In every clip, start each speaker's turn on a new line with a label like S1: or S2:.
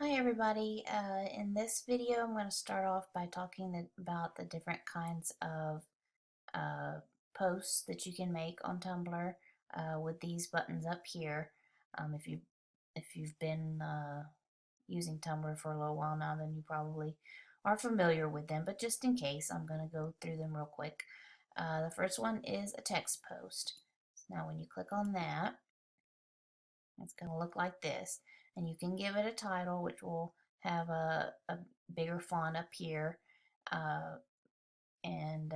S1: Hi everybody. In this video I'm going to start off by talking about the different kinds of uh, posts that you can make on Tumblr with these buttons up here. If you've been using Tumblr for a little while now, then you probably are familiar with them, but just in case, I'm going to go through them real quick. The first one is a text post. Now when you click on that, it's going to look like this, and you can give it a title, which will have a bigger font up here, uh, and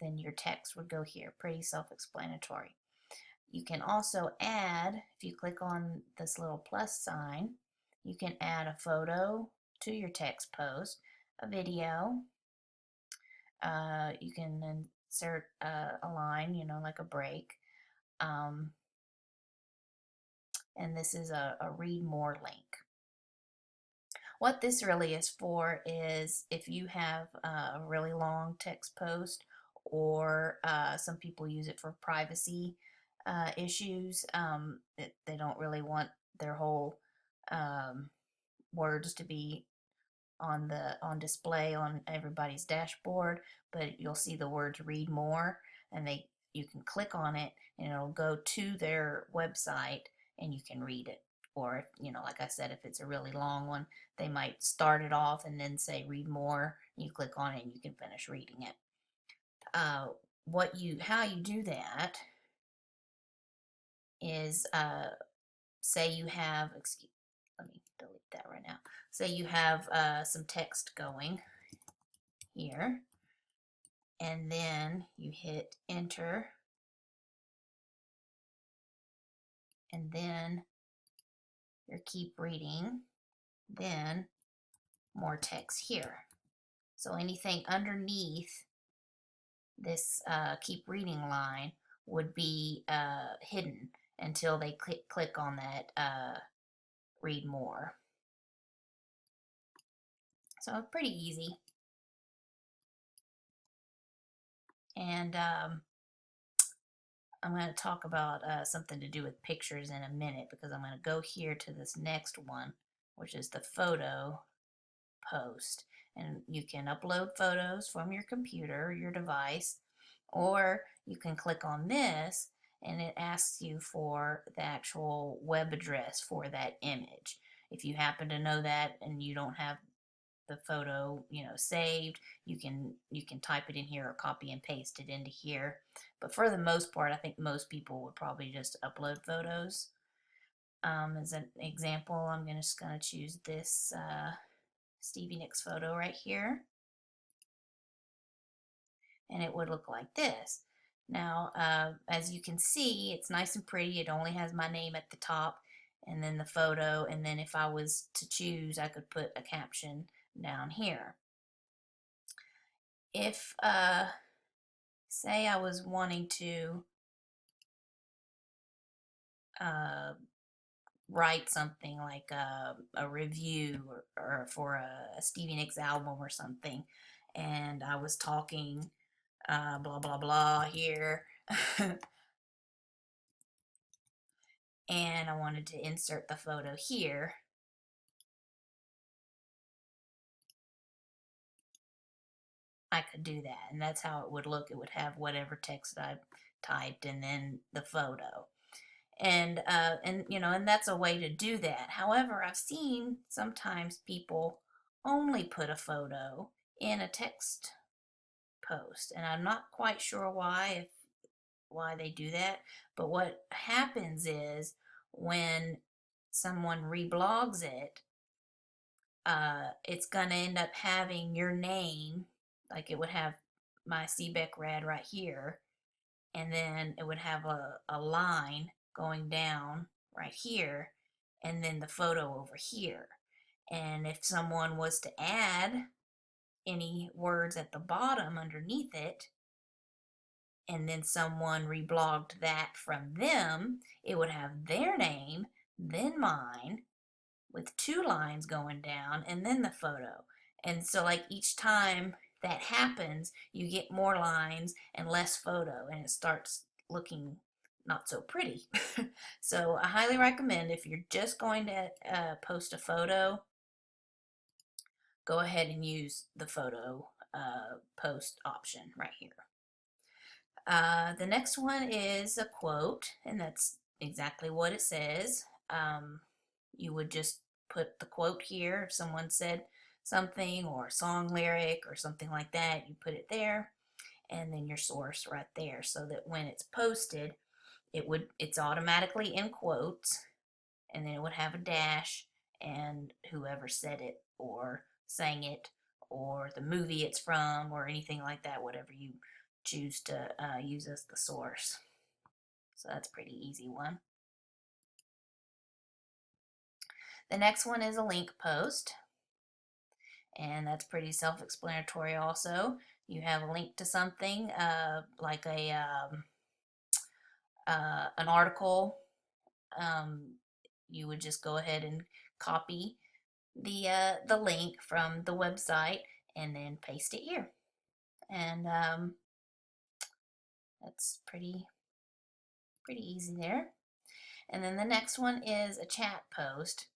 S1: then your text would go here. Pretty self-explanatory. You can also add, if you click on this little plus sign, you can add a photo to your text post, a video. You can insert a line, like a break. Um, and this is a read more link. What this really is for is if you have a really long text post, or some people use it for privacy issues. They don't really want their whole um, words to be on display on everybody's dashboard, but you'll see the words read more, and you can click on it and it'll go to their website and you can read it. Or, like I said, if it's a really long one, they might start it off and then say read more. You click on it and you can finish reading it. How you do that is, say you have, let me delete that right now. Say you have some text going here, and then you hit enter, and then you keep reading, then more text here. So anything underneath this keep reading line would be hidden until they click on that read more. So pretty easy. And I'm going to talk about something to do with pictures in a minute, because I'm going to go here to this next one, which is the photo post. And you can upload photos from your computer or your device, or you can click on this and it asks you for the actual web address for that image. If you happen to know that and you don't have the photo saved, you can type it in here or copy and paste it into here. But for the most part, I think most people would probably just upload photos. As an example, I'm just going to choose this Stevie Nicks photo right here, and it would look like this. Now, as you can see, it's nice and pretty. It only has my name at the top and then the photo, and then if I was to choose, I could put a caption down here. If, say I was wanting to uh, write something like a review, or for a Stevie Nicks album or something, and I was talking blah blah blah here, and I wanted to insert the photo here, I could do that, and that's how it would look. It would have whatever text I typed and then the photo. And that's a way to do that. However, I've seen sometimes people only put a photo in a text post, and I'm not quite sure why they do that. But what happens is, when someone reblogs it, it's going to end up having your name, like it would have my Seebeck Rad right here, and then it would have a line going down right here, and then the photo over here. And if someone was to add any words at the bottom underneath it, and then someone reblogged that from them, it would have their name, then mine, with two lines going down, and then the photo. And so, like, each time that happens, you get more lines and less photo, and it starts looking not so pretty. So I highly recommend, if you're just going to post a photo, go ahead and use the photo post option right here. The next one is a quote, and that's exactly what it says. You would just put the quote here. If someone said something, or a song lyric or something like that, you put it there, and then your source right there, so that when it's posted, it's automatically in quotes, and then it would have a dash, and whoever said it or sang it, or the movie it's from, or anything like that, whatever you choose to use as the source. So that's a pretty easy one. The next one is a link post, and that's pretty self-explanatory also. You have a link to something, like an article. You would just go ahead and copy the link from the website and then paste it here, and that's pretty easy there. And then the next one is a chat post,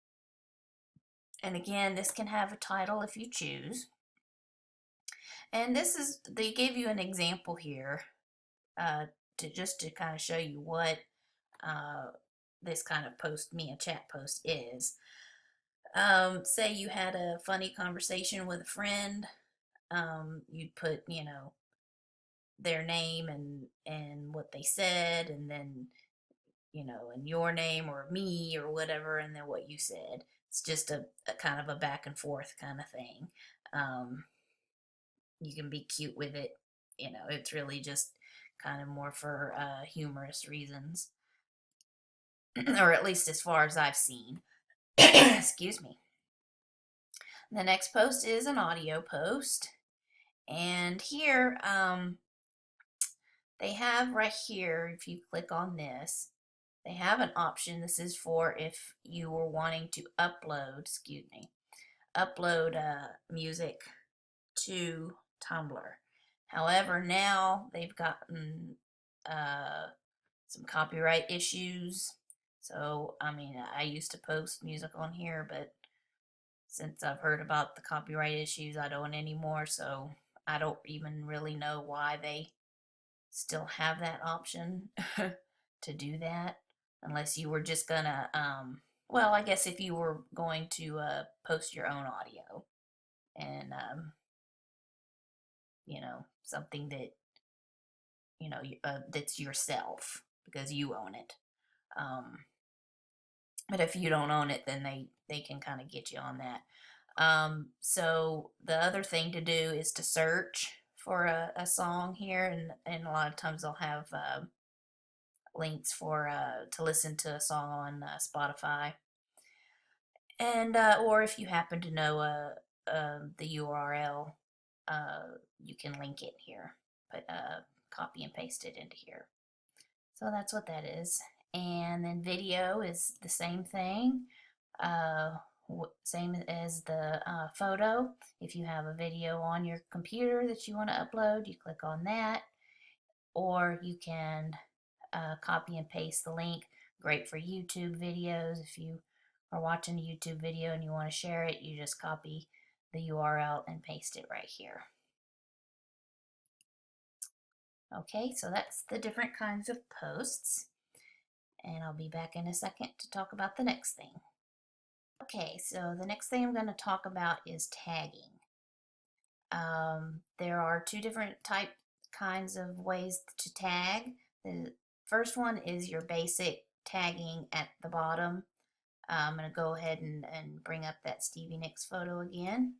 S1: and again, this can have a title if you choose. And this is, they gave you an example here, to kind of show you what this kind of post, a chat post, is. Say you had a funny conversation with a friend. You'd put, their name and what they said, and then, and your name or me or whatever, and then what you said. It's just a kind of a back and forth kind of thing. You can be cute with it. It's really just kind of more for humorous reasons, or at least as far as I've seen. Excuse me. The next post is an audio post, and here they have right here, if you click on this, they have an option. This is for if you were wanting to upload music to Tumblr. However, now they've gotten some copyright issues. So, I used to post music on here, but since I've heard about the copyright issues, I don't anymore. So I don't even really know why they still have that option to do that, unless you were just gonna, well, I guess if you were going to post your own audio, and something that that's yourself, because you own it. But if you don't own it, then they can kind of get you on that. So the other thing to do is to search for a song here, and a lot of times they'll have links for to listen to a song on Spotify, and or if you happen to know the URL, you can link it here, put copy and paste it into here. So that's what that is. And then video is the same thing, same as the photo. If you have a video on your computer that you want to upload, you click on that, or you can copy and paste the link. Great for YouTube videos. If you are watching a YouTube video and you want to share it, you just copy the URL and paste it right here. Okay, so that's the different kinds of posts, and I'll be back in a second to talk about the next thing. Okay, so the next thing I'm going to talk about is tagging. There are two different kinds of ways to tag. The first one is your basic tagging at the bottom. I'm going to go ahead and bring up that Stevie Nicks photo again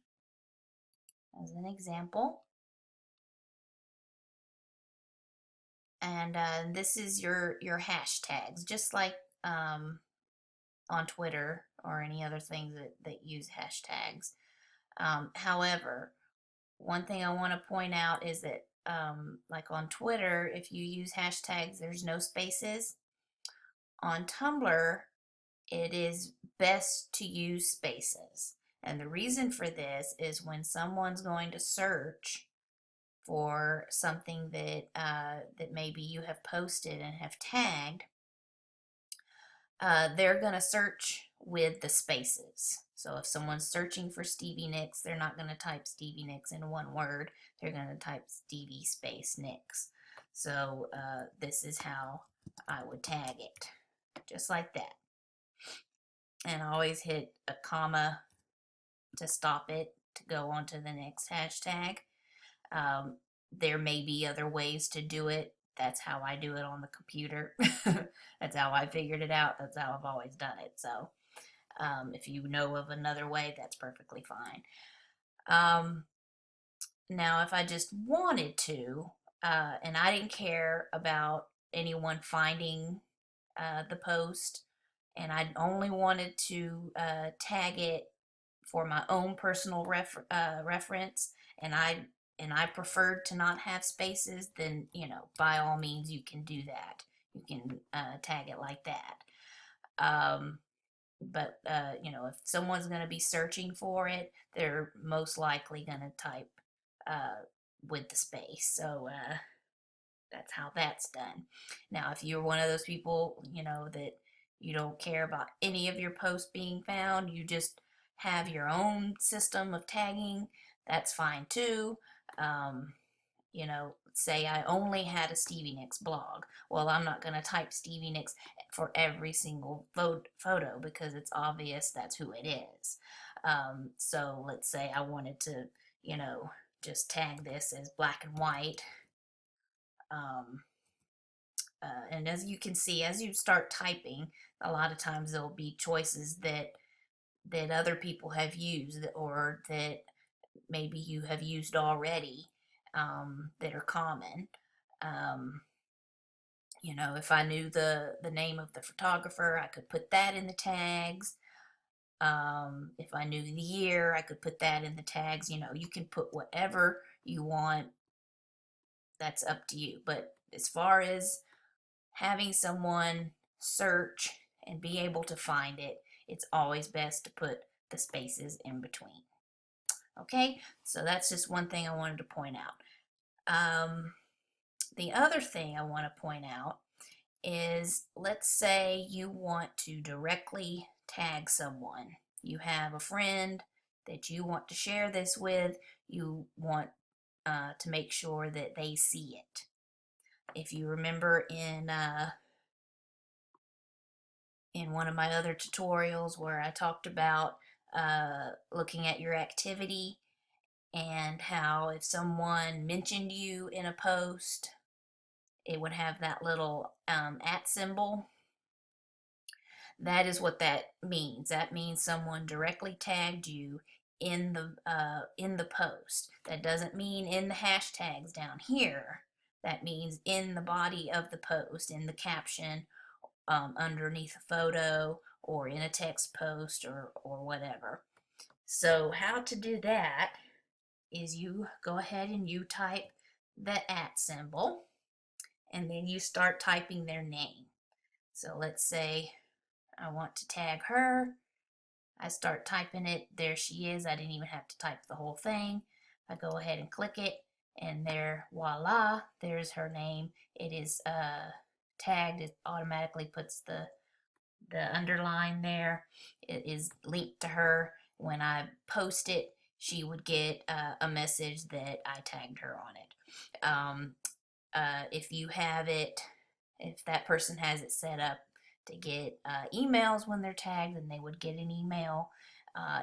S1: as an example. And this is your hashtags, just like on Twitter or any other things that use hashtags. However, one thing I want to point out is that like on Twitter, if you use hashtags, there's no spaces. On Tumblr, it is best to use spaces. And the reason for this is when someone's going to search for something that that maybe you have posted and have tagged, they're going to search with the spaces. So if someone's searching for Stevie Nicks, they're not going to type Stevie Nicks in one word. They're going to type Stevie space Nicks. So this is how I would tag it, just like that. And I always hit a comma to stop it to go on to the next hashtag. There may be other ways to do it. That's how I do it on the computer. That's how I figured it out. That's how I've always done it. So if you know of another way, that's perfectly fine. Now, if I just wanted to, and I didn't care about anyone finding the post, and I only wanted to tag it for my own personal reference, and I preferred to not have spaces, then by all means you can do that. You can tag it like that. But if someone's going to be searching for it, they're most likely going to type with the space. So that's how that's done. Now, if you're one of those people, that you don't care about any of your posts being found, you just have your own system of tagging, that's fine too. Say I only had a Stevie Nicks blog. Well, I'm not going to type Stevie Nicks for every single photo because it's obvious that's who it is. So let's say I wanted to, just tag this as black and white. And as you can see, as you start typing, a lot of times there'll be choices that other people have used or that maybe you have used already, that are common. If I knew the name of the photographer, I could put that in the tags. If I knew the year, I could put that in the tags. You can put whatever you want. That's up to you. But as far as having someone search and be able to find it, it's always best to put the spaces in between. Okay, so that's just one thing I wanted to point out. The other thing I want to point out is, let's say you want to directly tag someone. You have a friend that you want to share this with. You want to make sure that they see it. If you remember in one of my other tutorials where I talked about looking at your activity and how if someone mentioned you in a post, it would have that little @ symbol. That is what that means. That means someone directly tagged you in the post. That doesn't mean in the hashtags down here. That means in the body of the post, in the caption, underneath a photo, or in a text post, or whatever. So how to do that is you go ahead and you type the @ symbol, and then you start typing their name. So let's say I want to tag her. I start typing it. There she is. I didn't even have to type the whole thing. I go ahead and click it, and there, voila, there's her name. It is tagged. It automatically puts the underline there. It is linked to her. When I post it, she would get a message that I tagged her on it. If you have it, if that person has it set up to get emails when they're tagged, then they would get an email.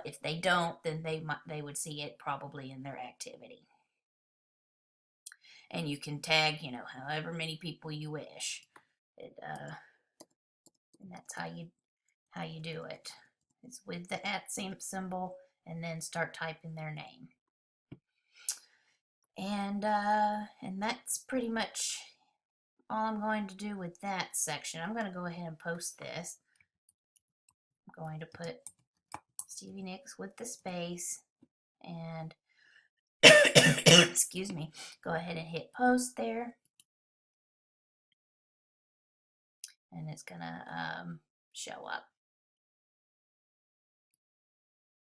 S1: If they don't, then they would see it probably in their activity. And you can tag, however many people you wish. And that's how you do it. It's with the @ symbol, and then start typing their name. And that's pretty much all I'm going to do with that section. I'm going to go ahead and post this. I'm going to put Stevie Nicks with the space, and excuse me, go ahead and hit post there, and it's gonna show up.